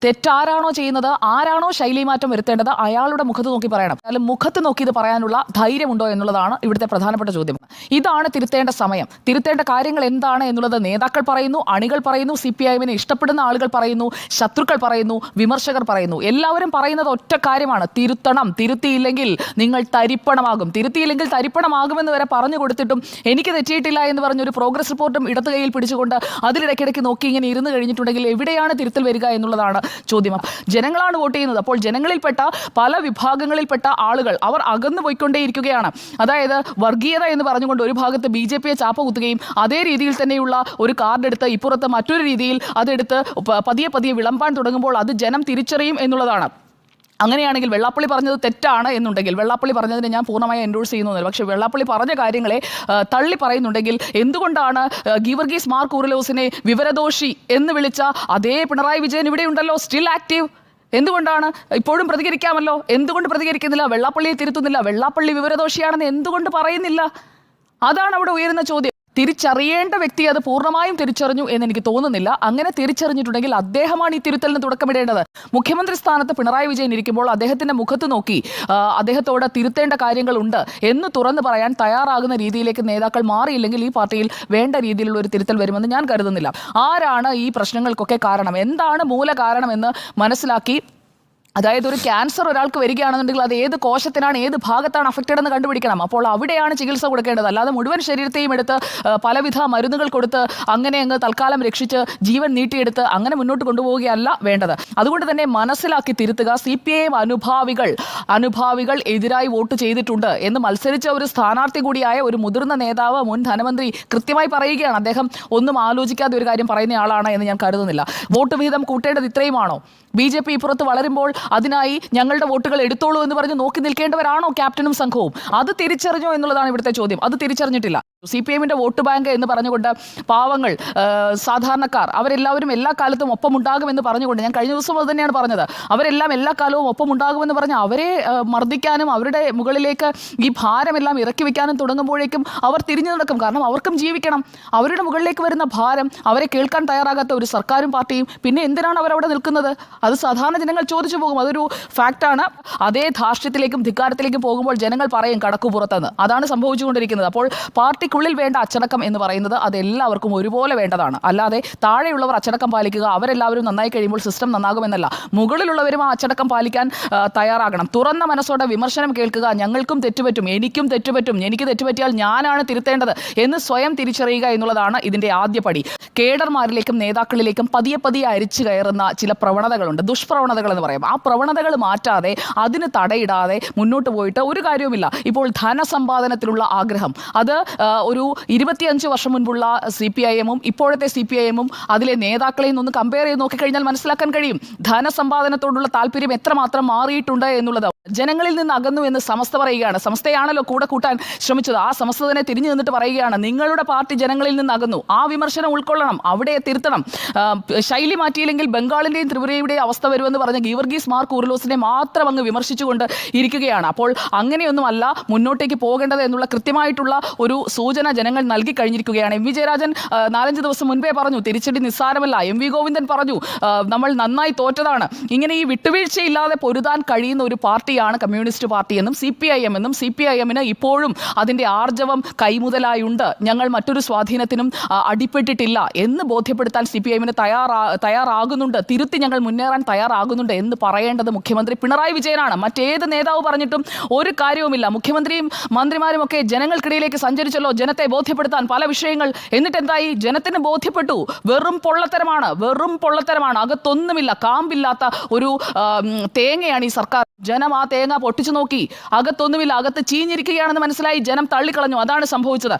തെറ്റാരാണോ ചെയ്യുന്നത്, ആരാണോ ശൈലിമാറ്റം വരുത്തേണ്ടത്, അയാളുടെ മുഖത്ത് നോക്കി പറയണം. അല്ലെങ്കിൽ മുഖത്ത് നോക്കി ഇത് പറയാനുള്ള ധൈര്യമുണ്ടോ എന്നുള്ളതാണ് ഇവിടുത്തെ പ്രധാനപ്പെട്ട ചോദ്യം. ഇതാണ് തിരുത്തേണ്ട സമയം. തിരുത്തേണ്ട കാര്യങ്ങൾ എന്താണ് എന്നുള്ളത് നേതാക്കൾ പറയുന്നു, അണികൾ പറയുന്നു, CPIM-നെ ഇഷ്ടപ്പെടുന്ന ആളുകൾ പറയുന്നു, ശത്രുക്കൾ പറയുന്നു, വിമർശകർ പറയുന്നു. എല്ലാവരും പറയുന്നത് ഒറ്റ കാര്യമാണ്: തിരുത്തണം. തിരുത്തിയില്ലെങ്കിൽ നിങ്ങൾ തരിപ്പണമാകും. തിരുത്തിയില്ലെങ്കിൽ തരിപ്പണമാകുമെന്ന് വരെ പറഞ്ഞു കൊടുത്തിട്ടും എനിക്ക് തെറ്റിയിട്ടില്ല എന്ന് പറഞ്ഞൊരു പ്രോഗ്രസ് റിപ്പോർട്ടും ഇടത് കൈയിൽ പിടിച്ചുകൊണ്ട് അതിലിടയ്ക്കിടയ്ക്ക് നോക്കി ഇങ്ങനെ ഇരുന്ന് കഴിഞ്ഞിട്ടുണ്ടെങ്കിൽ എവിടെയാണ് തിരുത്തൽ വരിക എന്നുള്ളതാണ് ചോദ്യം. ജനങ്ങളാണ് വോട്ട് ചെയ്യുന്നത്. അപ്പോൾ ജനങ്ങളിൽപ്പെട്ട പല വിഭാഗങ്ങളിൽപ്പെട്ട ആളുകൾ അവർ അകന്നു പോയിക്കൊണ്ടേയിരിക്കുകയാണ്. അതായത് വർഗീയത എന്ന് പറഞ്ഞുകൊണ്ട് ഒരു ഭാഗത്ത് BJP-യെ ചാപ്പ കുത്തുകയും അതേ രീതിയിൽ തന്നെയുള്ള ഒരു കാർഡ് എടുത്ത് ഇപ്പുറത്ത് മറ്റൊരു രീതിയിൽ അതെടുത്ത് പതിയെ പതിയെ വിളമ്പാൻ തുടങ്ങുമ്പോൾ അത് ജനം തിരിച്ചറിയും എന്നുള്ളതാണ്. അങ്ങനെയാണെങ്കിൽ വെള്ളാപ്പള്ളി പറഞ്ഞത് തെറ്റാണ് എന്നുണ്ടെങ്കിൽ, വെള്ളാപ്പള്ളി പറഞ്ഞതിനെ ഞാൻ പൂർണ്ണമായി എൻഡോഴ്സ് ചെയ്യുന്നില്ല, പക്ഷേ വെള്ളാപ്പള്ളി പറഞ്ഞ കാര്യങ്ങളെ തള്ളി പറയുന്നുണ്ടെങ്കിൽ എന്തുകൊണ്ടാണ് ഗീവർഗീസ് മാർ കൂറിലോസിനെ വിവരദോഷി എന്ന് വിളിച്ച അതേ പിണറായി വിജയൻ ഇവിടെയുണ്ടല്ലോ, സ്റ്റിൽ ആക്റ്റീവ്? എന്തുകൊണ്ടാണ്? ഇപ്പോഴും പ്രതികരിക്കാമല്ലോ. എന്തുകൊണ്ട് പ്രതികരിക്കുന്നില്ല? വെള്ളാപ്പള്ളിയെ തിരുത്തുന്നില്ല. വെള്ളാപ്പള്ളി വിവരദോഷിയാണെന്ന് എന്തുകൊണ്ട് പറയുന്നില്ല? അതാണ് അവിടെ ഉയരുന്ന ചോദ്യം. തിരിച്ചറിയേണ്ട വ്യക്തി അത് പൂർണ്ണമായും തിരിച്ചറിഞ്ഞു എന്ന് എനിക്ക് തോന്നുന്നില്ല. അങ്ങനെ തിരിച്ചറിഞ്ഞിട്ടുണ്ടെങ്കിൽ അദ്ദേഹമാണ് ഈ തിരുത്തലിന് തുടക്കമിടേണ്ടത്. മുഖ്യമന്ത്രി സ്ഥാനത്ത് പിണറായി വിജയൻ ഇരിക്കുമ്പോൾ അദ്ദേഹത്തിന്റെ മുഖത്ത് നോക്കി അദ്ദേഹത്തോട് തിരുത്തേണ്ട കാര്യങ്ങളുണ്ട് എന്ന് തുറന്നു പറയാൻ തയ്യാറാകുന്ന രീതിയിലേക്ക് നേതാക്കൾ മാറിയില്ലെങ്കിൽ ഈ പാർട്ടിയിൽ വേണ്ട രീതിയിലുള്ള ഒരു തിരുത്തൽ വരുമെന്ന് ഞാൻ കരുതുന്നില്ല. ആരാണ് ഈ പ്രശ്നങ്ങൾക്കൊക്കെ കാരണം, എന്താണ് മൂല കാരണമെന്ന് മനസ്സിലാക്കി, അതായത് ഒരു ക്യാൻസർ ഒരാൾക്ക് വരികയാണെന്നുണ്ടെങ്കിൽ അത് ഏത് കോശത്തിനാണ്, ഏത് ഭാഗത്താണ് അഫക്റ്റഡ് എന്ന് കണ്ടുപിടിക്കണം. അപ്പോൾ അവിടെയാണ് ചികിത്സ കൊടുക്കേണ്ടത്. അല്ലാതെ മുഴുവൻ ശരീരത്തെയും എടുത്ത് പലവിധ മരുന്നുകൾ കൊടുത്ത് അങ്ങനെ അങ്ങ് തൽക്കാലം രക്ഷിച്ച് ജീവൻ നീട്ടിയെടുത്ത് അങ്ങനെ മുന്നോട്ട് കൊണ്ടുപോവുകയല്ല വേണ്ടത്. അതുകൊണ്ട് തന്നെ മനസ്സിലാക്കി തിരുത്തുക. CPIM അനുഭാവികൾ എതിരായി വോട്ട് ചെയ്തിട്ടുണ്ട് എന്ന് മത്സരിച്ച ഒരു സ്ഥാനാർത്ഥി കൂടിയായ ഒരു മുതിർന്ന നേതാവ്, മുൻ ധനമന്ത്രി കൃത്യമായി പറയുകയാണ്. അദ്ദേഹം ഒന്നും ആലോചിക്കാതെ ഒരു കാര്യം പറയുന്ന ആളാണ് എന്ന് ഞാൻ കരുതുന്നില്ല. വോട്ട് വിഹിതം കൂട്ടേണ്ടത് ഇത്രയുമാണോ? BJP ഇപ്പുറത്ത് വളരുമ്പോൾ അതിനായി ഞങ്ങളുടെ വോട്ടുകൾ എടുത്തോളൂ എന്ന് പറഞ്ഞ് നോക്കി നിൽക്കേണ്ടവരാണോ ക്യാപ്റ്റനും സംഘവും? അത് തിരിച്ചറിഞ്ഞോ എന്നുള്ളതാണ് ഇവിടുത്തെ ചോദ്യം. അത് തിരിച്ചറിഞ്ഞിട്ടില്ല. CPIM-ന്റെ വോട്ട് ബാങ്ക് എന്ന് പറഞ്ഞുകൊണ്ട് പാവങ്ങൾ, സാധാരണക്കാർ അവരെല്ലാവരും എല്ലാ കാലത്തും ഒപ്പമുണ്ടാകുമെന്ന് പറഞ്ഞുകൊണ്ട്, ഞാൻ കഴിഞ്ഞ ദിവസം അത് തന്നെയാണ് പറഞ്ഞത്, അവരെല്ലാം എല്ലാ കാലവും ഒപ്പമുണ്ടാകുമെന്ന് പറഞ്ഞ് അവരെ മർദ്ദിക്കാനും അവരുടെ മുകളിലേക്ക് ഈ ഭാരമെല്ലാം ഇറക്കി വെക്കാനും തുടങ്ങുമ്പോഴേക്കും അവർ തിരിഞ്ഞു നടക്കും. കാരണം അവർക്കും ജീവിക്കണം. അവരുടെ മുകളിലേക്ക് വരുന്ന ഭാരം അവരെ കേൾക്കാൻ തയ്യാറാകാത്ത ഒരു സർക്കാരും പാർട്ടിയും പിന്നെ എന്തിനാണ് അവരവിടെ നിൽക്കുന്നത്? അത് സാധാരണ ജനങ്ങൾ ചോദിച്ചു പോകും. അതൊരു ഫാക്റ്റാണ്. അതേ ധാർഷ്ട്യത്തിലേക്കും ധിക്കാരത്തിലേക്കും പോകുമ്പോൾ ജനങ്ങൾ പറയും കടക്കുപുറത്തെന്ന്. അതാണ് സംഭവിച്ചുകൊണ്ടിരിക്കുന്നത്. അപ്പോൾ പാർട്ടിക്കുള്ളിൽ വേണ്ട അച്ചടക്കം എന്ന് പറയുന്നത് അത് എല്ലാവർക്കും ഒരുപോലെ വേണ്ടതാണ്. അല്ലാതെ താഴെയുള്ളവർ അച്ചടക്കം പാലിക്കുക, അവരെല്ലാവരും നന്നായി കഴിയുമ്പോൾ സിസ്റ്റം നന്നാകുമെന്നല്ല. മുകളിലുള്ളവരും ആ അച്ചടക്കം പാലിക്കാൻ തയ്യാറാകണം. തുറന്ന മനസ്സോടെ വിമർശനം കേൾക്കുക. ഞങ്ങൾക്കും തെറ്റുപറ്റും, എനിക്കും തെറ്റുപറ്റും, എനിക്ക് തെറ്റുപറ്റിയാൽ ഞാനാണ് തിരുത്തേണ്ടത് എന്ന് സ്വയം തിരിച്ചറിയുക എന്നുള്ളതാണ് ഇതിൻ്റെ ആദ്യപടി. കേഡർമാരിലേക്കും നേതാക്കളിലേക്കും പതിയെ പതിയെ അരിച്ചു കയറുന്ന ചില പ്രവണതകളുണ്ട്, ദുഷ്പ്രവണതകൾ എന്ന് പറയും. ആ പ്രവണതകൾ മാറ്റാതെ, അതിന് തടയിടാതെ മുന്നോട്ട് പോയിട്ട് ഒരു കാര്യവുമില്ല. ഇപ്പോൾ ധനസമ്പാദനത്തിലുള്ള ആഗ്രഹം, അത് ഒരു 25 വർഷം മുൻപുള്ള CPIM-ഉം ഇപ്പോഴത്തെ CPIM-ഉം അതിലെ നേതാക്കളെയും ഒന്ന് കമ്പയർ ചെയ്ത് നോക്കിക്കഴിഞ്ഞാൽ മനസ്സിലാക്കാൻ കഴിയും ധനസമ്പാദനത്തോടുള്ള താല്പര്യം എത്രമാത്രം മാറിയിട്ടുണ്ട് എന്നുള്ളത്. ജനങ്ങളിൽ നിന്ന് അകന്നു എന്ന് സമസ്ത പറയുകയാണ്. സമസ്തയാണല്ലോ കൂടെ കൂട്ടാൻ ശ്രമിച്ചത്. ആ സമസ്ത തന്നെ തിരിഞ്ഞു നിന്നിട്ട് പറയുകയാണ്, നിങ്ങളുടെ പാർട്ടി ജനങ്ങളിൽ നിന്ന് അകന്നു. ആ വിമർശനം ഉൾക്കൊള്ളണം, അവിടെ തിരുത്തണം. ശൈലി മാറ്റിയില്ലെങ്കിൽ ബംഗാളിൻ്റെയും ത്രിപുരയുടെയും അവസ്ഥ വരുമെന്ന് പറഞ്ഞ ഗീവർഗീസ് മാർ കൂറിലോസിനെ മാത്രം അങ്ങ് വിമർശിച്ചുകൊണ്ട് ഇരിക്കുകയാണ്. അപ്പോൾ അങ്ങനെയൊന്നുമല്ല മുന്നോട്ടേക്ക് പോകേണ്ടത് എന്നുള്ള കൃത്യമായിട്ടുള്ള ഒരു സൂചന ജനങ്ങൾ നൽകി കഴിഞ്ഞിരിക്കുകയാണ്. MV ജയരാജൻ 4-5 ദിവസം മുൻപേ പറഞ്ഞു തിരിച്ചടി നിസ്സാരമല്ല. MV ഗോവിന്ദൻ പറഞ്ഞു നമ്മൾ നന്നായി തോറ്റതാണ്. ഇങ്ങനെ ഈ വിട്ടുവീഴ്ചയില്ലാതെ പൊരുതാൻ കഴിയുന്ന ഒരു പാർട്ടിയാണ് കമ്മ്യൂണിസ്റ്റ് പാർട്ടി എന്നും CPIM എന്നും CPIM-ന് ഇപ്പോഴും അതിൻ്റെ ആർജവം കൈമുതലായുണ്ട്. ഞങ്ങൾ മറ്റൊരു സ്വാധീനത്തിനും അടിപ്പെട്ടിട്ടില്ല എന്ന് ബോധ്യപ്പെടുത്താൻ CPIM-ന് തയ്യാറാകുന്നുണ്ട്. തിരുത്തി ഞങ്ങൾ മുന്നേറാൻ തയ്യാറാകുന്നുണ്ട് എന്ന് പറയേണ്ടത് മുഖ്യമന്ത്രി പിണറായി വിജയനാണ്. മറ്റേത് നേതാവ് പറഞ്ഞിട്ടും ഒരു കാര്യവുമില്ല. മുഖ്യമന്ത്രിയും മന്ത്രിമാരും ഒക്കെ ജനങ്ങൾക്കിടയിലേക്ക് സഞ്ചരിച്ചല്ലോ ജനത്തെ ബോധ്യപ്പെടുത്താൻ പല വിഷയങ്ങൾ. എന്നിട്ട് എന്തായി? ജനത്തിന് ബോധ്യപ്പെട്ടു. വെറും പൊള്ളത്തരമാണ്, വെറും പൊള്ളത്തരമാണ്. അകത്തൊന്നുമില്ല, കാമ്പില്ലാത്ത ഒരു തേങ്ങയാണ് ഈ സർക്കാർ. ജനം ആ തേങ്ങ പൊട്ടിച്ചു നോക്കി, അകത്തൊന്നുമില്ല, അകത്ത് ചീഞ്ഞിരിക്കുകയാണെന്ന് മനസ്സിലായി. ജനം തള്ളിക്കളഞ്ഞു. അതാണ് സംഭവിച്ചത്.